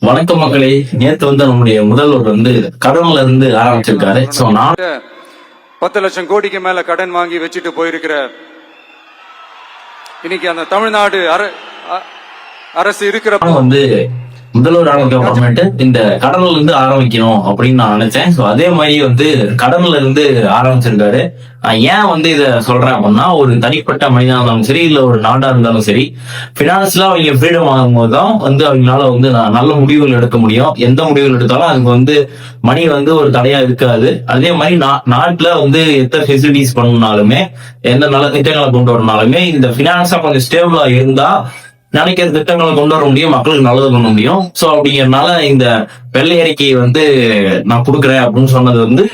வணக்கம் மக்களே. நேத்து நம்முடைய முதல்வர் கடன்ல இருந்து ஆரம்பிச்சிருக்காரு. சோ நான் 10 லட்சம் கோடிக்கு மேல கடன் வாங்கி வச்சுட்டு போயிருக்கிற இன்னைக்கு அந்த தமிழ்நாடு அரசு இருக்கிற முதல்வர் ஆனதுக்கு அப்புறமேட்டு இந்த கடன்ல இருந்து ஆரம்பிக்கணும் அப்படின்னு நான் நினைச்சேன். சோ அதே மாதிரி கடன்ல இருந்து ஆரம்பிச்சிருக்காரு. ஏன் இத சொல்றேன் அப்படின்னா, ஒரு தனிப்பட்ட மனிதனா இருந்தாலும் சரி, இல்ல ஒரு நாடா இருந்தாலும் சரி, பினான்ஸ்ல அவங்க ஃப்ரீடம் ஆகும்போதுதான் அவங்களால நல்ல முடிவுகள் எடுக்க முடியும். எந்த முடிவுகள் எடுத்தாலும் அதுக்கு மணி ஒரு தடையா இருக்காது. அதே மாதிரி நாட்டுல எத்தனை ஃபெசிலிட்டிஸ் பண்ணாலுமே, எந்த நல்ல திட்டங்களை கொண்டு வரனாலுமே இந்த பினான்ஸா கொஞ்சம் ஸ்டேபிளா இருந்தா நினைக்கிற திட்டங்களை கொண்டு வர முடியும், மக்களுக்கு நல்லது பண்ண முடியும். சோ அப்படிங்கறதுனால இந்த வெள்ளை அறிக்கையை நான் கொடுக்குறேன் அப்படின்னு சொன்னது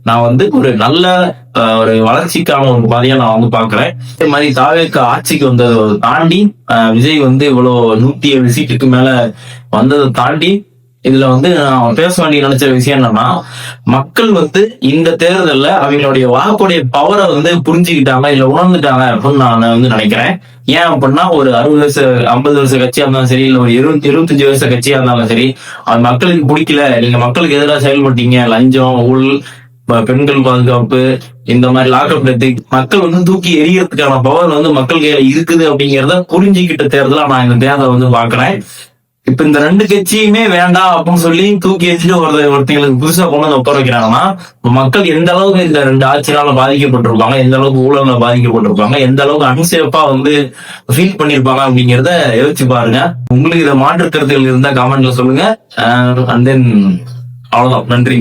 நான் ஒரு நல்ல ஒரு வளர்ச்சிக்கான ஒரு பாதையா நான் பாக்குறேன். இதே மாதிரி தாவேக்கு ஆட்சிக்கு வந்ததை தாண்டி விஜய் இவ்வளவு 107 சீட்டுக்கு மேல வந்ததை தாண்டி இதுல நான் பேச வேண்டிய நினைச்ச விஷயம் என்னன்னா, மக்கள் இந்த தேர்தல்ல அவங்களுடைய வாக்குடைய பவரை புரிஞ்சுக்கிட்டாங்க, இல்ல உணர்ந்துட்டாங்க அப்படின்னு நான் நினைக்கிறேன். ஏன் அப்படின்னா, ஒரு 60 வயசு 50 வருஷ கட்சியா இருந்தாலும் சரி, இல்ல ஒரு 25 வருஷ கட்சியா இருந்தாலும் சரி, அது மக்களுக்கு பிடிக்கல, நீங்க மக்களுக்கு எதிராக செயல்பட்டீங்க, லஞ்சம், ஊழல், பெண்கள் பாதுகாப்பு, இந்த மாதிரி லாக்அப் டெத்து, மக்கள் தூக்கி எரியறதுக்கான பவர் மக்கள் கையில இருக்குது அப்படிங்கறத புரிஞ்சுக்கிட்ட தேர்தலா நான் இந்த தேர்தலை பாக்குறேன். இப்ப இந்த 2 கட்சியுமே வேண்டாம் அப்படின்னு சொல்லி தூக்கி வச்சுட்டு ஒருத்தங்களுக்கு புதுசா கொண்டு உட்கார வைக்கிறாங்கன்னா, மக்கள் எந்த அளவுக்கு இந்த 2 ஆட்சியால பாதிக்கப்பட்டிருப்பாங்க, எந்த அளவுக்கு ஊழல்ல பாதிக்கப்பட்டிருப்பாங்க, எந்த அளவுக்கு அன்சேஃபா ஃபீல் பண்ணிருப்பாங்க அப்படிங்கறத யோசிச்சு பாருங்க. உங்களுக்கு இதை மாற்று கருத்துகள் இருந்தா கமெண்ட்ல சொல்லுங்க. அண்ட் தென் அவ்வளவுதான். நன்றி.